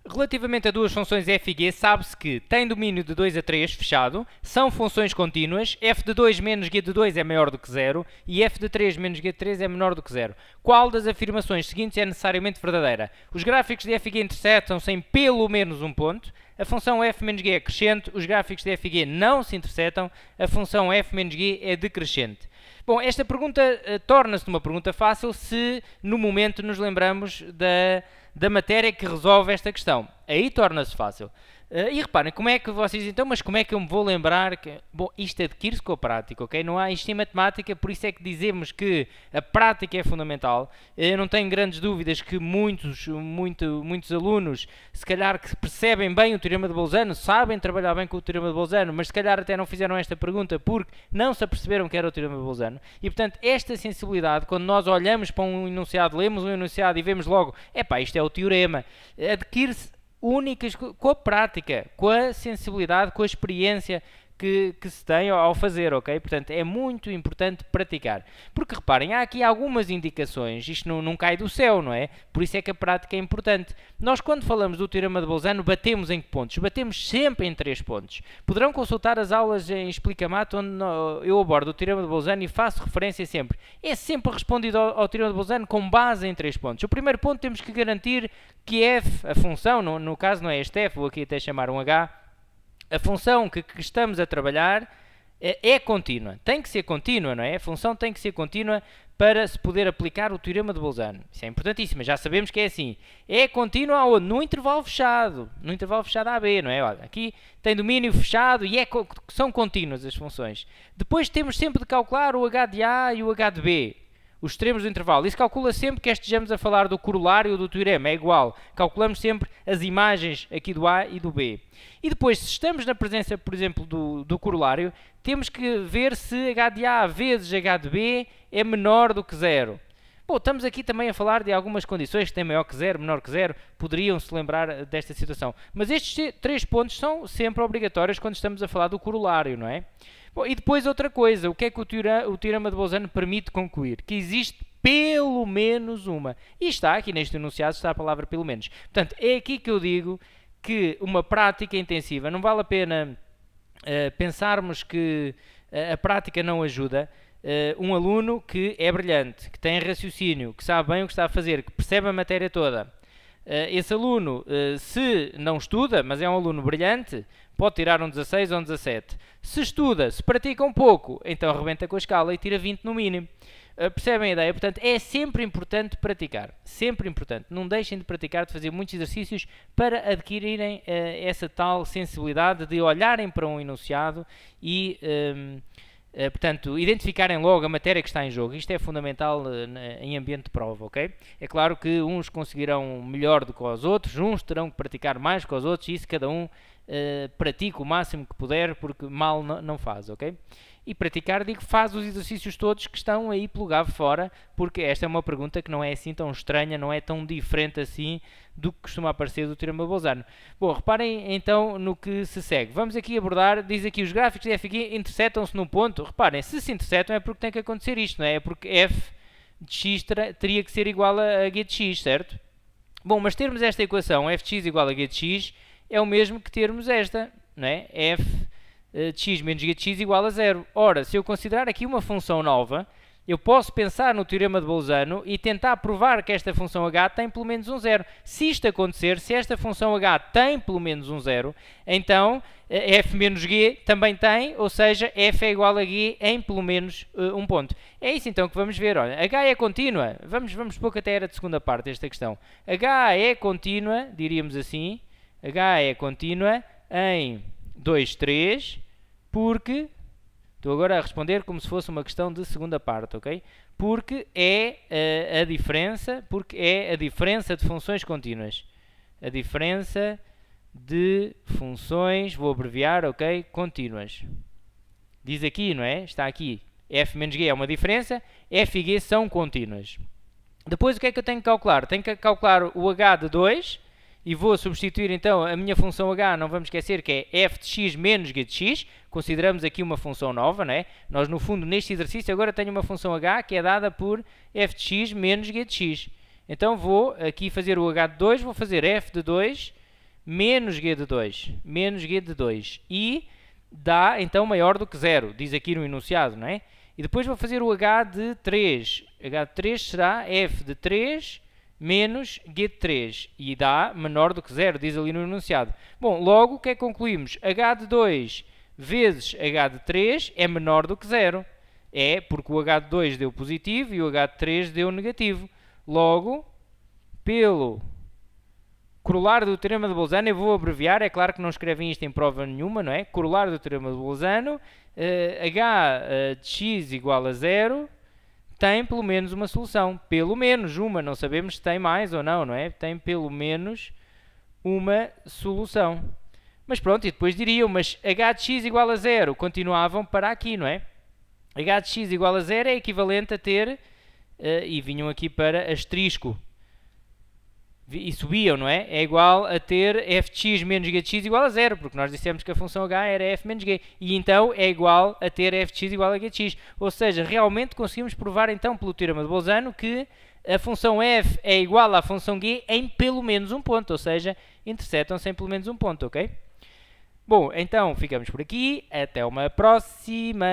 Relativamente a duas funções f e g, sabe-se que tem domínio de 2 a 3 fechado, são funções contínuas, f de 2 menos g de 2 é maior do que 0 e f de 3 menos g de 3 é menor do que 0. Qual das afirmações seguintes é necessariamente verdadeira? Os gráficos de f e g intersetam-se em pelo menos um ponto, a função f menos g é crescente, os gráficos de f e g não se intersetam, a função f menos g é decrescente. Bom, esta pergunta torna-se uma pergunta fácil se no momento nos lembramos da matéria que resolve esta questão. Aí torna-se fácil. E reparem, como é que vocês então, mas como é que eu me vou lembrar que... Bom, isto adquire-se com a prática, ok? Não há isto em matemática, por isso é que dizemos que a prática é fundamental. Eu não tenho grandes dúvidas que muitos alunos, se calhar que percebem bem o teorema de Bolzano, sabem trabalhar bem com o teorema de Bolzano, mas se calhar até não fizeram esta pergunta porque não se aperceberam que era o teorema de Bolzano. E, portanto, esta sensibilidade, quando nós olhamos para um enunciado, lemos um enunciado e vemos logo, epá, isto é o teorema, adquire-se únicas com a prática, com a sensibilidade, com a experiência que se tem ao fazer, ok? Portanto, é muito importante praticar. Porque, reparem, há aqui algumas indicações, isto não cai do céu, não é? Por isso é que a prática é importante. Nós, quando falamos do teorema de Bolzano, batemos em que pontos? Batemos sempre em 3 pontos. Poderão consultar as aulas em Explica-Mato, onde eu abordo o teorema de Bolzano e faço referência sempre. É sempre respondido ao teorema de Bolzano com base em 3 pontos. O primeiro ponto temos que garantir que f, a função, no caso não é este f, vou aqui até chamar um h, a função que estamos a trabalhar é contínua. Tem que ser contínua, não é? A função tem que ser contínua para se poder aplicar o teorema de Bolzano. Isso é importantíssimo, já sabemos que é assim. É contínua aonde? No intervalo fechado. No intervalo fechado AB, não é? Olha, aqui tem domínio fechado e são contínuas as funções. Depois temos sempre de calcular o h de A e o h de B. Os extremos do intervalo. Isso calcula sempre que estejamos a falar do corolário do teorema. É igual. Calculamos sempre as imagens aqui do A e do B. E depois, se estamos na presença, por exemplo, do corolário, temos que ver se h de A vezes h de B é menor do que 0. Bom, estamos aqui também a falar de algumas condições que têm maior que 0, menor que 0. Poderiam-se lembrar desta situação. Mas estes 3 pontos são sempre obrigatórios quando estamos a falar do corolário, não é? Bom, e depois outra coisa, o que é que o teorema de Bolzano permite concluir? Que existe pelo menos uma. E está aqui neste enunciado, está a palavra pelo menos. Portanto, é aqui que eu digo que uma prática intensiva, não vale a pena pensarmos que a prática não ajuda. Um aluno que é brilhante, que tem raciocínio, que sabe bem o que está a fazer, que percebe a matéria toda, esse aluno, se não estuda, mas é um aluno brilhante, pode tirar um 16 ou um 17. Se estuda, se pratica um pouco, então arrebenta com a escala e tira 20 no mínimo. Percebem a ideia? Portanto, é sempre importante praticar. Sempre importante. Não deixem de praticar, de fazer muitos exercícios para adquirirem essa tal sensibilidade de olharem para um enunciado e... portanto, identificarem logo a matéria que está em jogo. Isto é fundamental em ambiente de prova, ok? É claro que uns conseguirão melhor do que os outros, uns terão que praticar mais que os outros, e isso cada um pratica o máximo que puder, porque mal não faz, ok? E praticar, digo, faz os exercícios todos que estão aí pelo gavo fora, porque esta é uma pergunta que não é assim tão estranha, não é tão diferente assim do que costuma aparecer do teorema de Bolzano. Bom, reparem então no que se segue. Vamos aqui abordar, diz aqui, os gráficos de f e g intersetam-se num ponto. Reparem, se se intersetam é porque tem que acontecer isto, não é? É porque f de x teria que ser igual a g de x, certo? Bom, mas termos esta equação, f de x igual a g de x, é o mesmo que termos esta, não é? F de x menos g de x igual a 0. Ora, se eu considerar aqui uma função nova, eu posso pensar no teorema de Bolzano e tentar provar que esta função h tem pelo menos um 0. Se isto acontecer, se esta função h tem pelo menos um 0, então f menos g também tem, ou seja, f é igual a g em pelo menos um ponto. É isso então que vamos ver. Olha, h é contínua. Vamos supor que até era de segunda parte esta questão. h é contínua, diríamos assim, h é contínua em 2, 3, porque, estou agora a responder como se fosse uma questão de segunda parte, ok? Porque é a diferença de funções contínuas. A diferença de funções, vou abreviar, ok? Contínuas. Diz aqui, não é? Está aqui. F menos G é uma diferença, F e G são contínuas. Depois o que é que eu tenho que calcular? Tenho que calcular o H de 2, e vou substituir então a minha função h, não vamos esquecer que é f de x menos g de x, consideramos aqui uma função nova, não é? Nós no fundo neste exercício agora tenho uma função h que é dada por f de x menos g de x. Então vou aqui fazer o h de 2, vou fazer f de 2 menos g de 2, menos g de 2, e dá, então, maior do que 0, diz aqui no enunciado, não é? E depois vou fazer o h de 3. h de 3 será f de 3 menos g de 3, e dá menor do que 0, diz ali no enunciado. Bom, logo, o que é que concluímos? h de 2 vezes h de 3 é menor do que 0. É, porque o h de 2 deu positivo e o h de 3 deu negativo. Logo, pelo corolário do teorema de Bolzano, eu vou abreviar, é claro que não escrevem isto em prova nenhuma, não é? Corolário do teorema de Bolzano, h de x igual a 0 tem pelo menos uma solução. Pelo menos uma, não sabemos se tem mais ou não, não é? Tem pelo menos uma solução. Mas pronto, e depois diriam, mas h de x igual a 0, continuavam para aqui, não é? h de x igual a 0 é equivalente a ter, e vinham aqui para asterisco, e subiam, não é? É igual a ter f de x menos g de x igual a 0, porque nós dissemos que a função h era f menos g, e então é igual a ter f de x igual a g de x. Ou seja, realmente conseguimos provar então pelo teorema de Bolzano que a função f é igual à função g em pelo menos um ponto, ou seja, interceptam-se em pelo menos um ponto, ok? Bom, então ficamos por aqui, até uma próxima!